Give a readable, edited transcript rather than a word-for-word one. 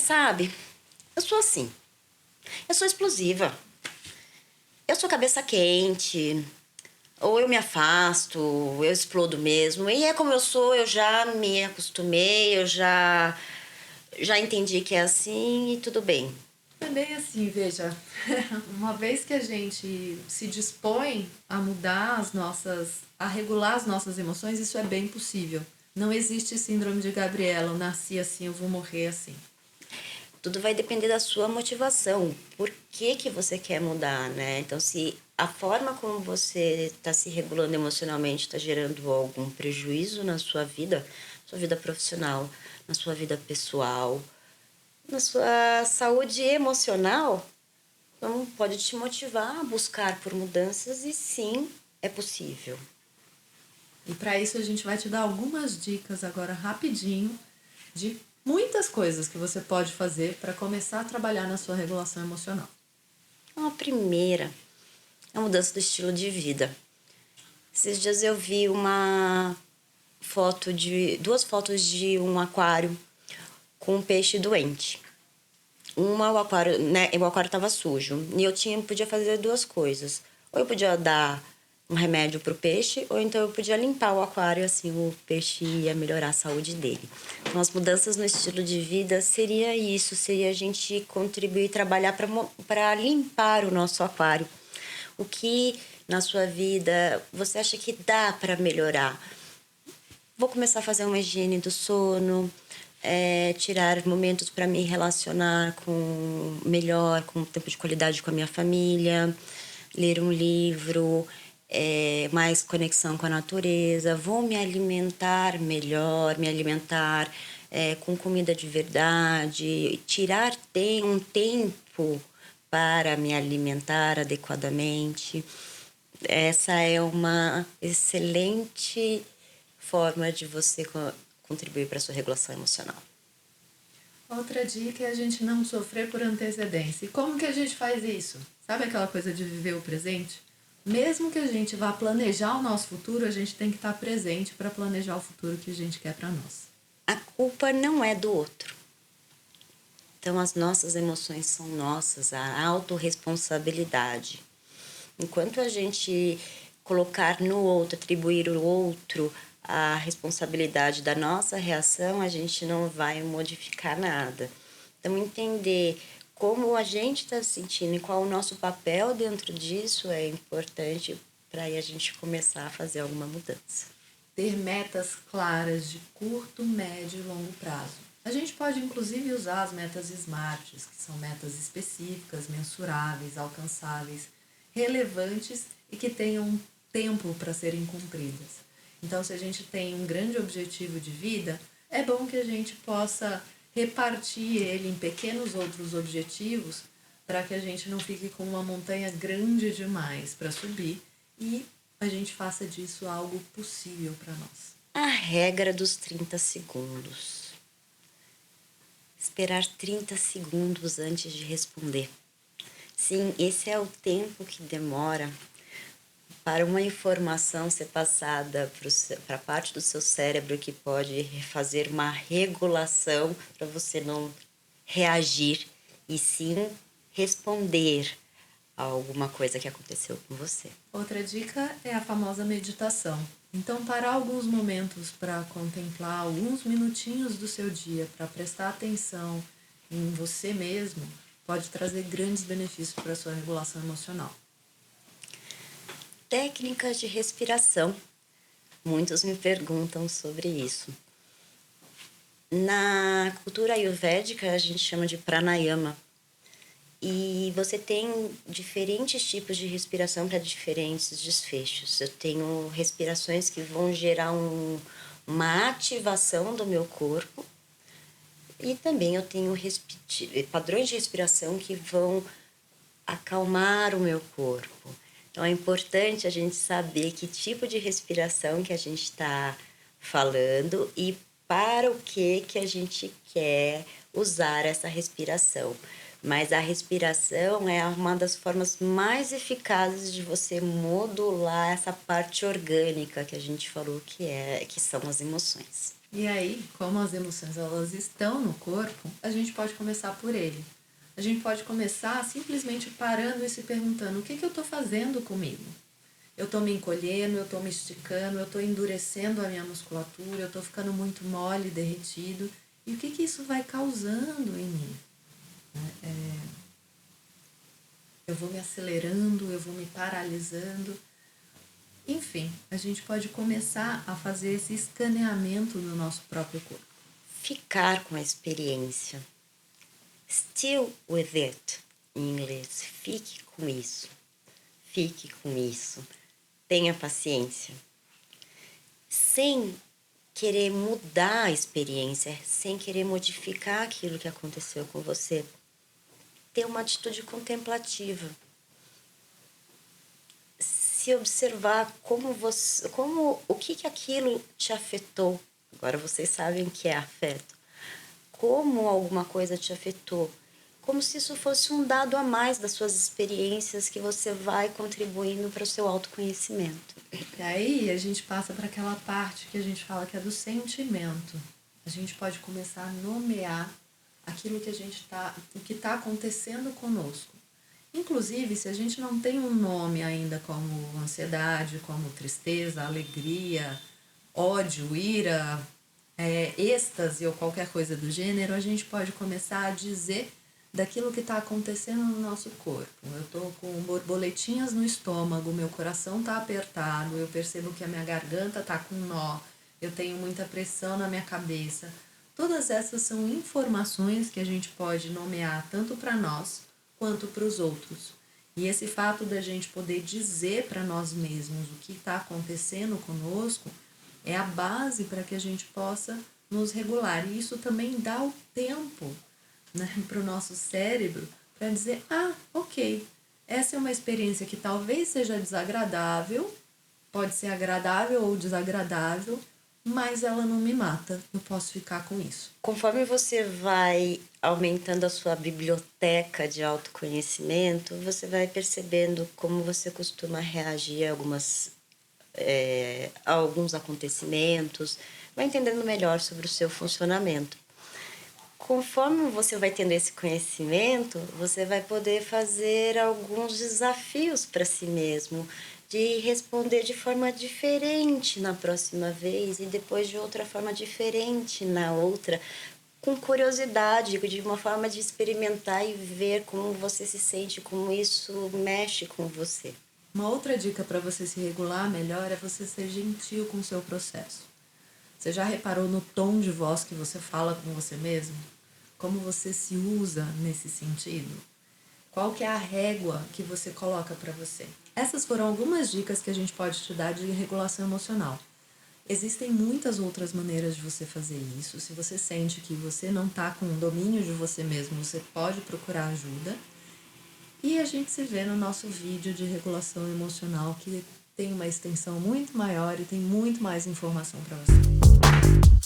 sabe, eu sou assim. Eu sou explosiva. Eu sou cabeça quente. Ou eu me afasto, eu explodo mesmo. E é como eu sou, eu já me acostumei, já entendi que é assim e tudo bem. É bem assim, veja, uma vez que a gente se dispõe a mudar a regular as nossas emoções, isso é bem possível. Não existe síndrome de Gabriela, eu nasci assim, eu vou morrer assim. Tudo vai depender da sua motivação. Por que que você quer mudar, né? Então, se a forma como você está se regulando emocionalmente está gerando algum prejuízo na sua vida profissional, na sua vida pessoal, na sua saúde emocional, então pode te motivar a buscar por mudanças e sim, é possível. E para isso a gente vai te dar algumas dicas agora rapidinho de muitas coisas que você pode fazer para começar a trabalhar na sua regulação emocional. Então, a primeira é a mudança do estilo de vida. Esses dias eu vi duas fotos de um aquário com um peixe doente. O aquário, né, o aquário estava sujo e podia fazer duas coisas. Ou eu podia dar um remédio pro peixe, ou então eu podia limpar o aquário, assim o peixe ia melhorar a saúde dele. Então, as mudanças no estilo de vida seria isso, seria a gente contribuir e trabalhar para limpar o nosso aquário. O que na sua vida você acha que dá para melhorar? Vou começar a fazer uma higiene do sono, tirar momentos para me relacionar com tempo de qualidade com a minha família, ler um livro, mais conexão com a natureza. Vou me alimentar melhor, me alimentar com comida de verdade, tirar um tempo para me alimentar adequadamente. Essa é uma excelente forma de você contribuir para a sua regulação emocional. Outra dica é a gente não sofrer por antecedência. E como que a gente faz isso? Sabe aquela coisa de viver o presente? Mesmo que a gente vá planejar o nosso futuro, a gente tem que estar presente para planejar o futuro que a gente quer para nós. A culpa não é do outro. Então, as nossas emoções são nossas, a autorresponsabilidade. Enquanto a gente colocar no outro, atribuir ao outro a responsabilidade da nossa reação, a gente não vai modificar nada. Então, entender como a gente está se sentindo e qual o nosso papel dentro disso é importante para aí a gente começar a fazer alguma mudança. Ter metas claras de curto, médio e longo prazo. A gente pode inclusive usar as metas SMART, que são metas específicas, mensuráveis, alcançáveis, relevantes e que tenham um tempo para serem cumpridas. Então, se a gente tem um grande objetivo de vida, é bom que a gente possa repartir ele em pequenos outros objetivos para que a gente não fique com uma montanha grande demais para subir e a gente faça disso algo possível para nós. A regra dos 30 segundos. Esperar 30 segundos antes de responder. Sim, esse é o tempo que demora para uma informação ser passada para a parte do seu cérebro que pode fazer uma regulação para você não reagir e sim responder a alguma coisa que aconteceu com você. Outra dica é a famosa meditação. Então, parar alguns momentos para contemplar alguns minutinhos do seu dia, para prestar atenção em você mesmo, pode trazer grandes benefícios para a sua regulação emocional. Técnicas de respiração. Muitos me perguntam sobre isso. Na cultura ayurvédica, a gente chama de pranayama. E você tem diferentes tipos de respiração para diferentes desfechos. Eu tenho respirações que vão gerar uma ativação do meu corpo. E também eu tenho padrões de respiração que vão acalmar o meu corpo. Então é importante a gente saber que tipo de respiração que a gente está falando e para o que a gente quer usar essa respiração. Mas a respiração é uma das formas mais eficazes de você modular essa parte orgânica que a gente falou que são as emoções. E aí, como as emoções elas estão no corpo, a gente pode começar por ele. A gente pode começar simplesmente parando e se perguntando: o que eu estou fazendo comigo? Eu estou me encolhendo, eu estou me esticando, eu estou endurecendo a minha musculatura, eu estou ficando muito mole, derretido. E o que isso vai causando em mim? Eu vou me acelerando, eu vou me paralisando. Enfim, a gente pode começar a fazer esse escaneamento do nosso próprio corpo. Ficar com a experiência. Still with it, em inglês. Fique com isso. Fique com isso. Tenha paciência. Sem querer mudar a experiência, sem querer modificar aquilo que aconteceu com você. Ter uma atitude contemplativa. Se observar o que aquilo te afetou. Agora vocês sabem o que é afeto. Como alguma coisa te afetou. Como se isso fosse um dado a mais das suas experiências que você vai contribuindo para o seu autoconhecimento. E aí a gente passa para aquela parte que a gente fala que é do sentimento. A gente pode começar a nomear aquilo que o que está acontecendo conosco. Inclusive, se a gente não tem um nome ainda como ansiedade, como tristeza, alegria, ódio, ira, êxtase ou qualquer coisa do gênero, a gente pode começar a dizer daquilo que está acontecendo no nosso corpo. Eu estou com borboletinhas no estômago, meu coração está apertado, eu percebo que a minha garganta está com nó, eu tenho muita pressão na minha cabeça. Todas essas são informações que a gente pode nomear tanto para nós quanto para os outros. E esse fato da gente poder dizer para nós mesmos o que está acontecendo conosco é a base para que a gente possa nos regular. E isso também dá o tempo, né, para o nosso cérebro para dizer: ok, essa é uma experiência que talvez seja desagradável, pode ser agradável ou desagradável, mas ela não me mata, eu posso ficar com isso. Conforme você vai aumentando a sua biblioteca de autoconhecimento, você vai percebendo como você costuma reagir a alguns acontecimentos, vai entendendo melhor sobre o seu funcionamento. Conforme você vai tendo esse conhecimento, você vai poder fazer alguns desafios para si mesmo, de responder de forma diferente na próxima vez e depois de outra forma diferente na outra, com curiosidade, de uma forma de experimentar e ver como você se sente, como isso mexe com você. Uma outra dica para você se regular melhor é você ser gentil com o seu processo. Você já reparou no tom de voz que você fala com você mesmo? Como você se usa nesse sentido? Qual que é a régua que você coloca para você? Essas foram algumas dicas que a gente pode te dar de regulação emocional. Existem muitas outras maneiras de você fazer isso. Se você sente que você não está com o domínio de você mesmo, você pode procurar ajuda. E a gente se vê no nosso vídeo de regulação emocional, que tem uma extensão muito maior e tem muito mais informação para você.